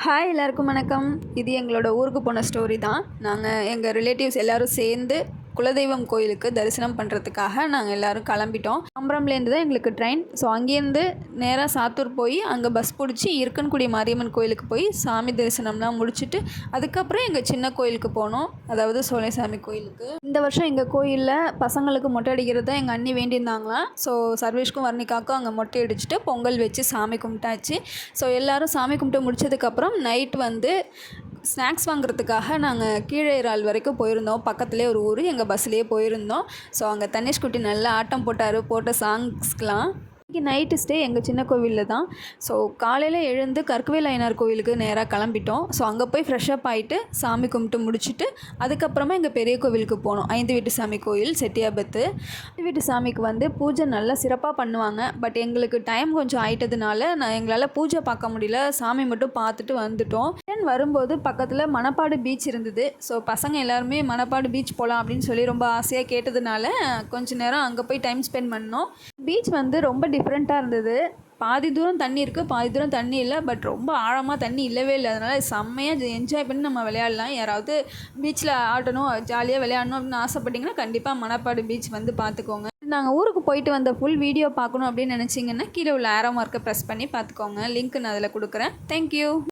Hi எல்லாருக்கும் வணக்கம். இது எங்களோட ஊருக்கு போன ஸ்டோரி தான். நாங்கள் எங்கள் ரிலேட்டிவ்ஸ் எல்லோரும் சேர்ந்து குலதெய்வம் கோயிலுக்கு தரிசனம் பண்ணுறதுக்காக நாங்கள் எல்லோரும் கிளம்பிட்டோம். தாம்பரம்லேருந்து தான் எங்களுக்கு ட்ரெயின். ஸோ அங்கேருந்து நேராக சாத்தூர் போய் அங்கே பஸ் பிடிச்சி இருக்கன்குடி மாரியம்மன் கோயிலுக்கு போய் சாமி தரிசனம்லாம் முடிச்சுட்டு அதுக்கப்புறம் எங்கள் சின்ன கோயிலுக்கு போனோம், அதாவது சோலைசாமி கோயிலுக்கு. இந்த வருஷம் எங்கள் கோயிலில் பசங்களுக்கு மொட்டை அடிக்கிறது தான் எங்கள் அண்ணி வேண்டியிருந்தாங்களாம். ஸோ சர்வேஷ்க்கும் வர்ணிக்காக்கும் அங்கே மொட்டை அடிச்சுட்டு பொங்கல் வச்சு சாமி கும்பிட்டாச்சு. ஸோ எல்லோரும் சாமி கும்பிட்டு முடிச்சதுக்கப்புறம் நைட் வந்து ஸ்நாக்ஸ் வாங்குறதுக்காக நாங்கள் கீழேறால் வரைக்கும் போயிருந்தோம். பக்கத்துலேயே ஒரு ஊர், எங்கள் பஸ்லேயே போயிருந்தோம். ஸோ அங்கே தனிஷ் குட்டி நல்லா ஆட்டம் போட்டார். போட்ட சாங்ஸ்க்கெலாம் இன்றைக்கி நைட்டு ஸ்டே எங்கள் சின்ன கோவிலில் தான். ஸோ காலையில் எழுந்து கற்கவேல் ஐயனார் கோவிலுக்கு நேராக கிளம்பிட்டோம். ஸோ அங்கே போய் ஃப்ரெஷ்அப் ஆகிட்டு சாமி கும்பிட்டு முடிச்சுட்டு அதுக்கப்புறமா எங்கள் பெரிய கோவிலுக்கு போனோம். 5 வீட்டு சாமி கோயில் செட்டியாபத்து. 5 வீட்டு சாமிக்கு வந்து பூஜை நல்லா சிறப்பாக பண்ணுவாங்க. பட் எங்களுக்கு டைம் கொஞ்சம் ஆயிட்டதுனால எங்களால் பூஜை பார்க்க முடியல, சாமி மட்டும் பார்த்துட்டு வந்துட்டோம். தென் வரும்போது பக்கத்தில் மணப்பாடு பீச் இருந்தது. ஸோ பசங்க எல்லாருமே மணப்பாடு பீச் போகலாம் அப்படின்னு சொல்லி ரொம்ப ஆசையாக கேட்டதுனால கொஞ்சம் நேரம் அங்கே போய் டைம் ஸ்பெண்ட் பண்ணோம். பீச் வந்து ரொம்ப டிஃப்ரெண்ட்டாக இருந்தது. பாதி தூரம் தண்ணி இருக்குது, பாதி தூரம் தண்ணி இல்லை. பட் ரொம்ப ஆழமாக தண்ணி இல்லவே இல்லை. அதனால் செம்மையாக என்ஜாய் பண்ணி நம்ம விளையாடலாம். யாராவது பீச்சில் ஆடணும், ஜாலியாக விளையாடணும் அப்படின்னு ஆசைப்பட்டிங்கன்னா கண்டிப்பாக மணப்பாடு பீச் வந்து பார்த்துக்கோங்க. நாங்கள் ஊருக்கு போயிட்டு வந்த ஃபுல் வீடியோ பார்க்கணும் அப்படின்னு நினச்சிங்கன்னா கீழே உள்ள ஆரோ மார்க்கை ப்ரெஸ் பண்ணி பார்த்துக்கோங்க. லிங்க் நான் அதில் கொடுக்குறேன். தேங்க்யூ.